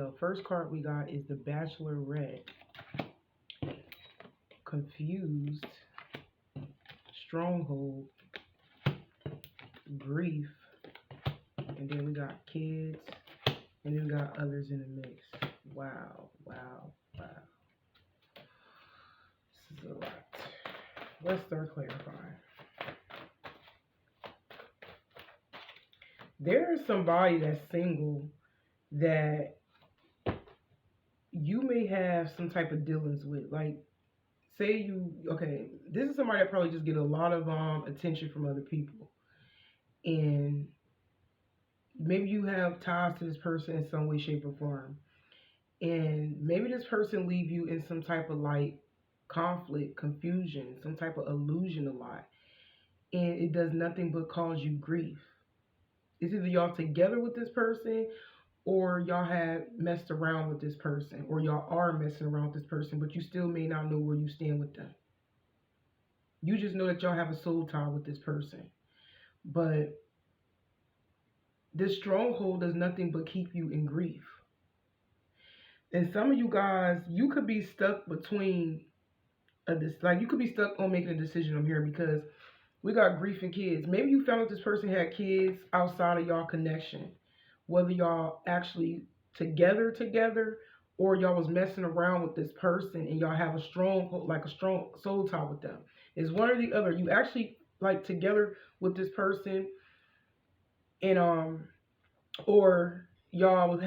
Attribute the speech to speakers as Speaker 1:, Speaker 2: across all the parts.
Speaker 1: Leo. First card we got is the Bachelorette. Confused, stronghold, grief, and then we got kids, and then we got others in the mix. Wow, wow, wow. This is a lot. Let's start clarifying. There is somebody that's single that you may have some type of dealings with. Like, say this is somebody that probably just get a lot of attention from other people. And maybe you have ties to this person in some way, shape, or form. And maybe this person leave you in some type of like conflict, confusion, some type of illusion a lot. And it does nothing but cause you grief. It's either y'all together with this person or y'all have messed around with this person or y'all are messing around with this person, but you still may not know where you stand with them. You just know that y'all have a soul tie with this person. But this stronghold does nothing but keep you in grief. And some of you guys, you could be stuck between you could be stuck on making a decision on here because we got grief and kids. Maybe you found out this person had kids outside of y'all connection. Whether y'all actually together or y'all was messing around with this person and y'all have a strong soul tie with them. It's one or the other. You actually like together with this person and or y'all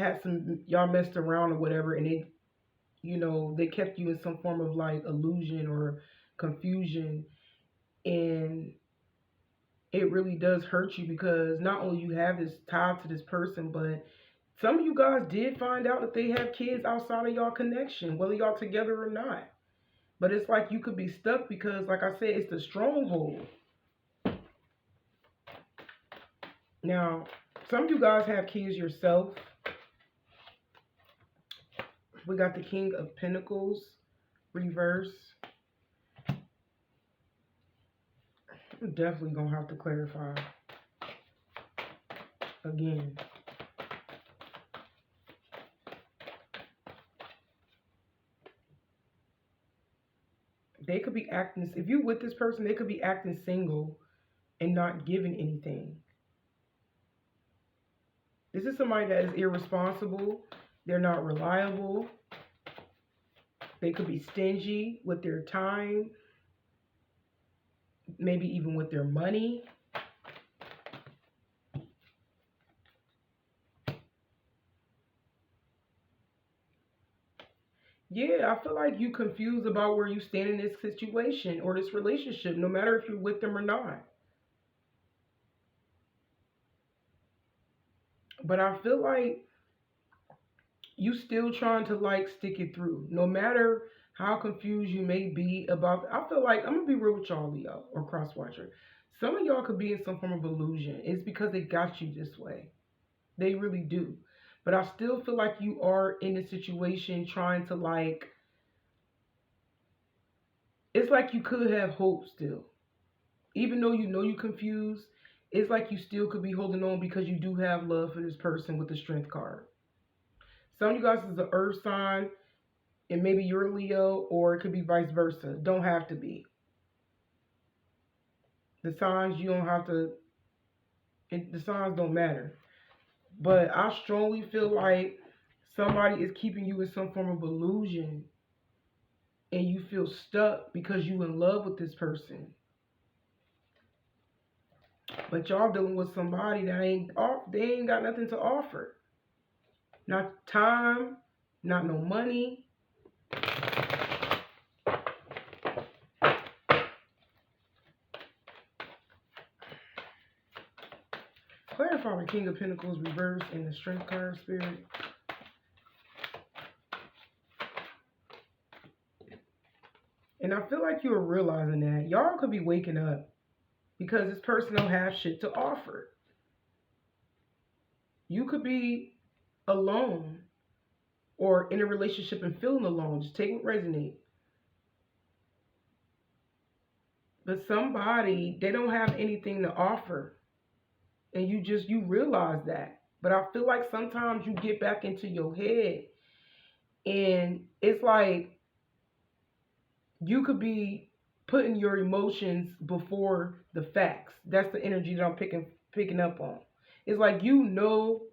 Speaker 1: messed around or whatever and they kept you in some form of like illusion or confusion, and it really does hurt you because not only you have this tie to this person, but some of you guys did find out that they have kids outside of y'all connection, whether y'all together or not. But it's like you could be stuck because, like I said, it's the stronghold. Now, some of you guys have kids yourself. We got the King of Pentacles reverse. I'm definitely going to have to clarify again. They could be acting, if you with this person, they could be acting single and not giving anything. This is somebody that is irresponsible. They're not reliable. They could be stingy with their time, maybe even with their money. Yeah, I feel like you confused about where you stand in this situation or this relationship, no matter if you're with them or not. But I feel like you still trying to like stick it through, no matter how confused you may be about. I feel like I'm gonna be real with y'all, Leo or Crosswatcher. Some of y'all could be in some form of illusion. It's because they got you this way. They really do. But I still feel like you are in a situation trying to like. It's like you could have hope still, even though you know you're confused. It's like you still could be holding on because you do have love for this person with the Strength card. Some of you guys is an earth sign, and maybe you're a Leo, or it could be vice versa. Don't have to be. The signs you don't have to, the signs don't matter. But I strongly feel like somebody is keeping you in some form of illusion, and you feel stuck because you in love with this person. But y'all dealing with somebody that they ain't got nothing to offer. Not time, not no money. Clarify the King of Pentacles reverse and the Strength card, Spirit. And I feel like you are realizing that. Y'all could be waking up because this person don't have shit to offer. You could be alone or in a relationship and feeling alone. Just take what resonates. But somebody, they don't have anything to offer. And you realize that. But I feel like sometimes you get back into your head and it's like you could be putting your emotions before the facts. That's the energy that I'm picking up on. It's like you know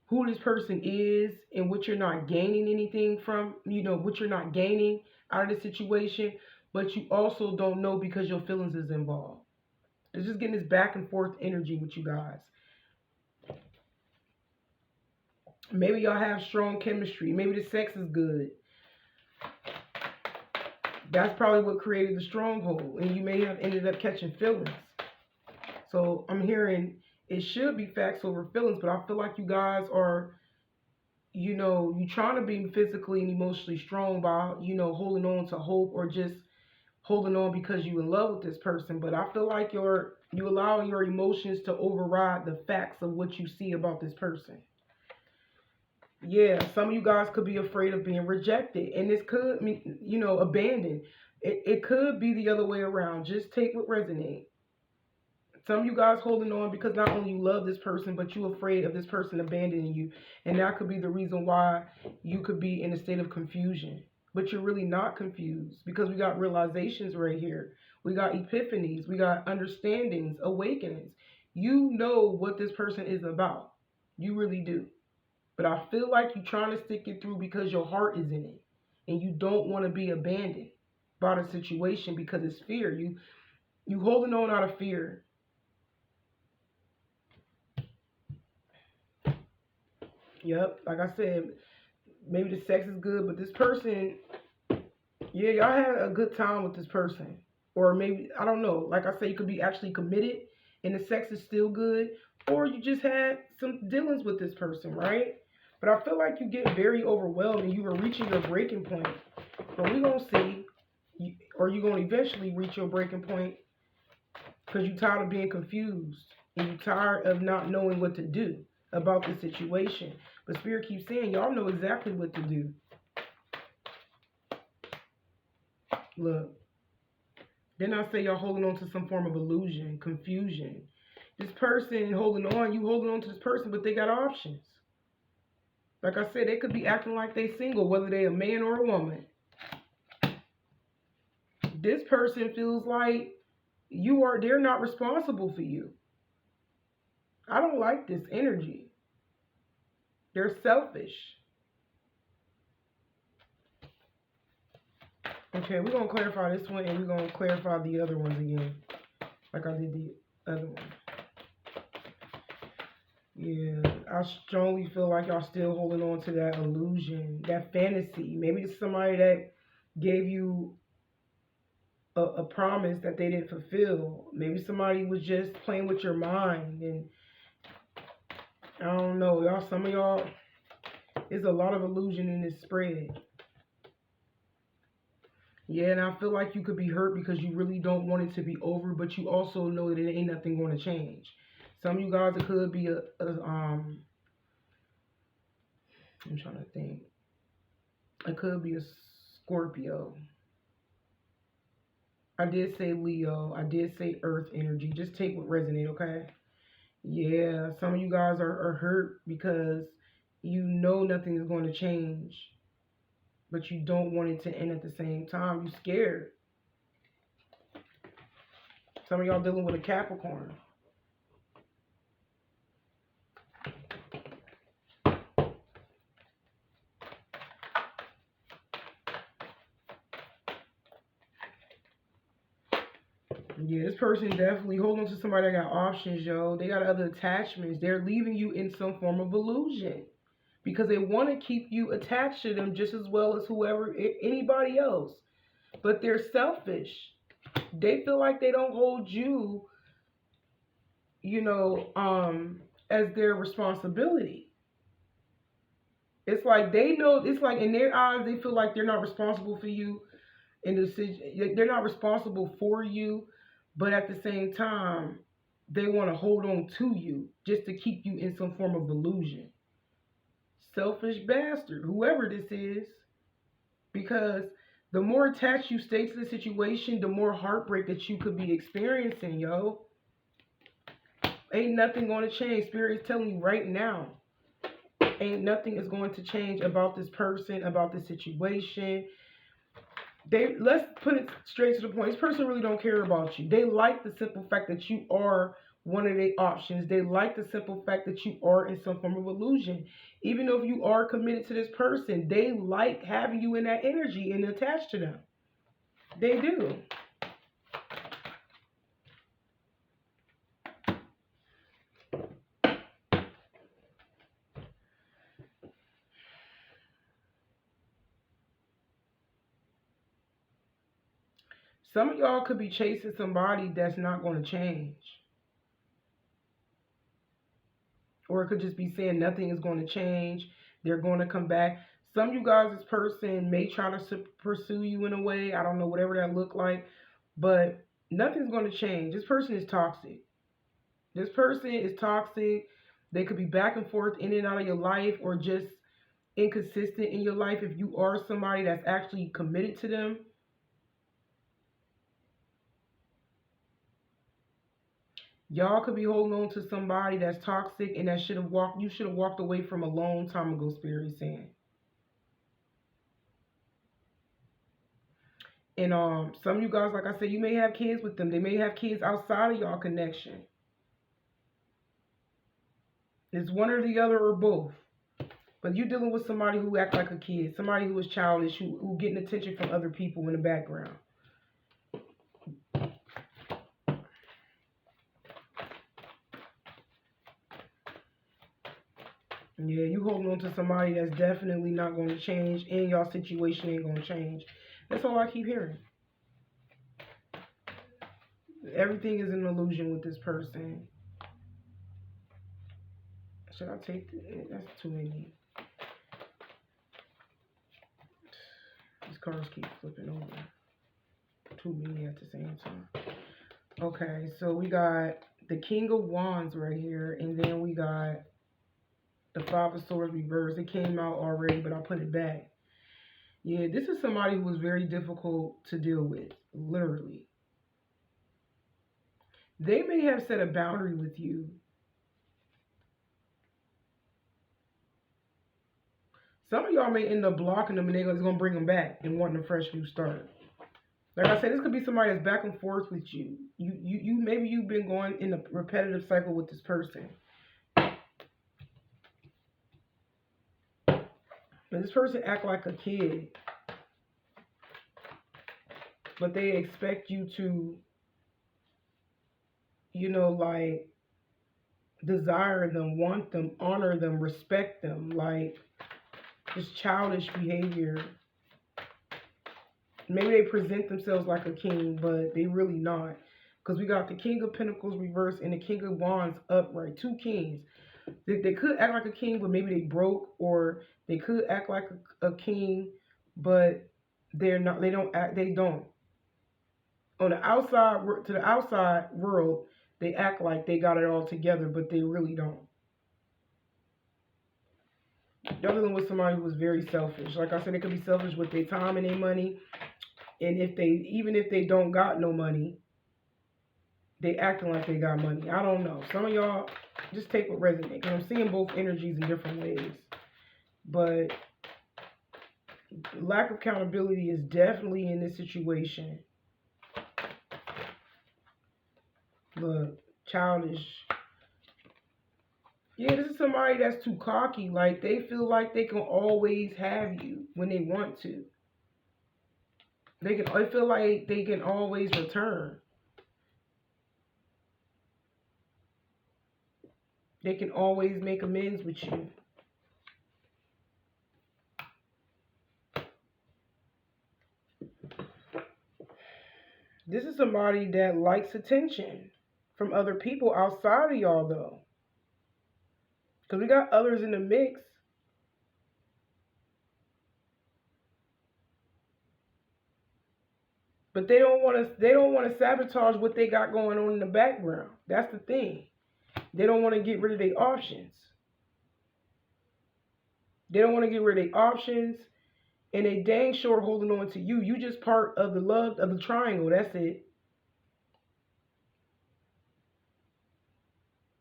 Speaker 1: who this person is and what you're not gaining anything from, what you're not gaining out of the situation, but you also don't know because your feelings is involved. It's just getting this back and forth energy with you guys. Maybe y'all have strong chemistry. Maybe the sex is good. That's probably what created the stronghold, and you may have ended up catching feelings. So I'm hearing it should be facts over feelings, but I feel like you guys are, you trying to be physically and emotionally strong by, holding on to hope or just holding on because you in love with this person. But I feel like you allowing your emotions to override the facts of what you see about this person. Yeah, some of you guys could be afraid of being rejected, and this could mean, abandoned. It could be the other way around. Just take what resonates. Some of you guys holding on because not only you love this person, but you're afraid of this person abandoning you, and that could be the reason why you could be in a state of confusion. But you're really not confused because we got realizations right here. We got epiphanies. We got understandings, awakenings. You know what this person is about. You really do. But I feel like you're trying to stick it through because your heart is in it. And you don't want to be abandoned by the situation because it's fear. You holding on out of fear. Yep, like I said, maybe the sex is good, but this person, yeah, y'all had a good time with this person. Or maybe, I don't know, like I said, you could be actually committed and the sex is still good. Or you just had some dealings with this person, right? But I feel like you get very overwhelmed and you were reaching your breaking point. But we're going to see, or you're going to eventually reach your breaking point because you're tired of being confused and you're tired of not knowing what to do about the situation. But Spirit keeps saying, y'all know exactly what to do. Look, then I say y'all holding on to some form of illusion, confusion. This person holding on, you holding on to this person, but they got options. Like I said, they could be acting like they single, whether they a man or a woman. This person feels like they're not responsible for you. I don't like this energy. They're selfish. Okay, we're going to clarify this one and we're going to clarify the other ones again. Like I did the other one. Yeah, I strongly feel like y'all still holding on to that illusion, that fantasy. Maybe it's somebody that gave you a promise that they didn't fulfill. Maybe somebody was just playing with your mind. And I don't know, y'all. Some of y'all, there's a lot of illusion in this spread. Yeah, and I feel like you could be hurt because you really don't want it to be over, but you also know that it ain't nothing going to change. Some of you guys, it could be I'm trying to think. It could be a Scorpio. I did say Leo. I did say Earth energy. Just take what resonates, okay? Yeah, some of you guys are hurt because you know nothing is going to change, but you don't want it to end at the same time. You're scared. Some of y'all dealing with a Capricorn. Yeah, this person definitely holding on to somebody that got options, yo. They got other attachments. They're leaving you in some form of illusion because they want to keep you attached to them just as well as anybody else. But they're selfish. They feel like they don't hold you, as their responsibility. It's like they know, it's like in their eyes, they feel like they're not responsible for you in the decision. They're not responsible for you, but at the same time, they want to hold on to you just to keep you in some form of illusion. Selfish bastard, whoever this is, because the more attached you stay to the situation, the more heartbreak that you could be experiencing, yo. Ain't nothing going to change. Spirit is telling you right now. Ain't nothing is going to change about this person, about this situation. Let's put it straight to the point. This person really don't care about you. They like the simple fact that you are one of their options. They like the simple fact that you are in some form of illusion. Even though if you are committed to this person, they like having you in that energy and attached to them. They do. Some of y'all could be chasing somebody that's not going to change. Or it could just be saying nothing is going to change. They're going to come back. Some of you guys, this person may try to pursue you in a way. I don't know, whatever that look like. But nothing's going to change. This person is toxic. This person is toxic. They could be back and forth in and out of your life, or just inconsistent in your life. If you are somebody that's actually committed to them, y'all could be holding on to somebody that's toxic and that you should have walked away from a long time ago, Spirit is saying. And some of you guys, like I said, you may have kids with them. They may have kids outside of y'all connection. It's one or the other or both. But you're dealing with somebody who act like a kid, somebody who is childish, who getting attention from other people in the background. Yeah, you holding on to somebody that's definitely not going to change, and y'all situation ain't going to change. That's all I keep hearing. Everything is an illusion with this person. Should I take it? That's too many. These cards keep flipping over. Too many at the same time. Okay, so we got the King of Wands right here, and then we got the Five of Swords reversed. It came out already, but I'll put it back. Yeah, this is somebody who was very difficult to deal with, literally. They may have set a boundary with you. Some of y'all may end up blocking them, and they're going to bring them back and wanting a fresh new start. Like I said, this could be somebody that's back and forth with you. Maybe you've been going in a repetitive cycle with this person. And this person act like a kid, but they expect you to, like, desire them, want them, honor them, respect them, like just childish behavior. Maybe they present themselves like a king, but they really not. Because we got the King of Pentacles reversed and the King of Wands upright. Two kings. They could act like a king, but maybe they broke, or they could act like a king, but they're not. They don't act. They don't. On the outside, to the outside world, they act like they got it all together, but they really don't. Y'all dealing with somebody who was very selfish. Like I said, they could be selfish with their time and their money. And even if they don't got no money, they acting like they got money. I don't know. Some of y'all, just take what resonates. Because I'm seeing both energies in different ways. But lack of accountability is definitely in this situation. Look, childish. Yeah, this is somebody that's too cocky. Like, they feel like they can always have you when they want to. They feel like they can always return. They can always make amends with you. This is somebody that likes attention from other people outside of y'all, though. Because we got others in the mix. But they don't want to sabotage what they got going on in the background. That's the thing. They don't want to get rid of their options. They don't want to get rid of their options. And they dang sure holding on to you. You just part of the love of the triangle. That's it.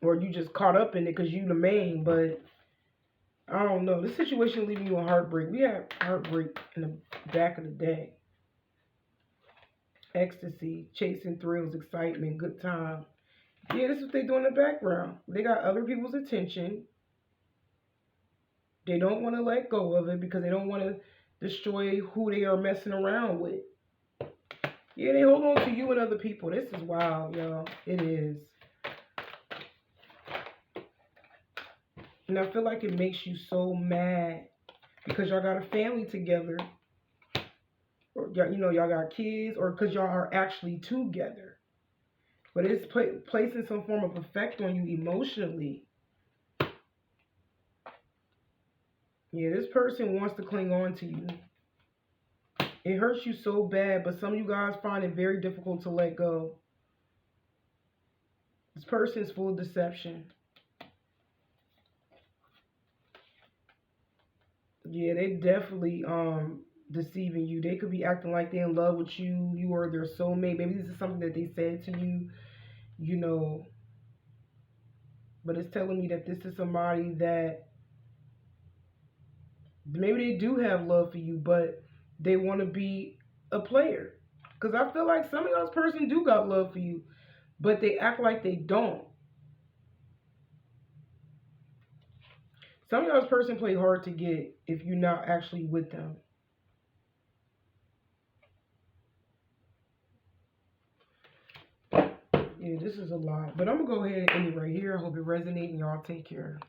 Speaker 1: or you just caught up in it because you the main. But I don't know. This situation leaving you in heartbreak. We had heartbreak in the back of the day. Ecstasy, chasing thrills, excitement, good time. Yeah, this is what they do in the background. They got other people's attention. They don't want to let go of it because they don't want to destroy who they are messing around with. Yeah, they hold on to you and other people. This is wild, y'all. It is. And I feel like it makes you so mad because y'all got a family together. Or, you know, y'all got kids, or because y'all are actually together. But it's placing some form of effect on you emotionally. Yeah, this person wants to cling on to you. It hurts you so bad, but some of you guys find it very difficult to let go. This person is full of deception. Yeah, they definitely deceiving you. They could be acting like they're in love with you. You are their soulmate. Maybe this is something that they said to you, you know. But it's telling me that this is somebody that maybe they do have love for you, but they want to be a player. Because I feel like some of y'all's person do got love for you, but they act like they don't. Some of y'all's person play hard to get if you're not actually with them. Yeah, this is a lot. But I'm going to go ahead and end it right here. I hope it resonates and y'all take care.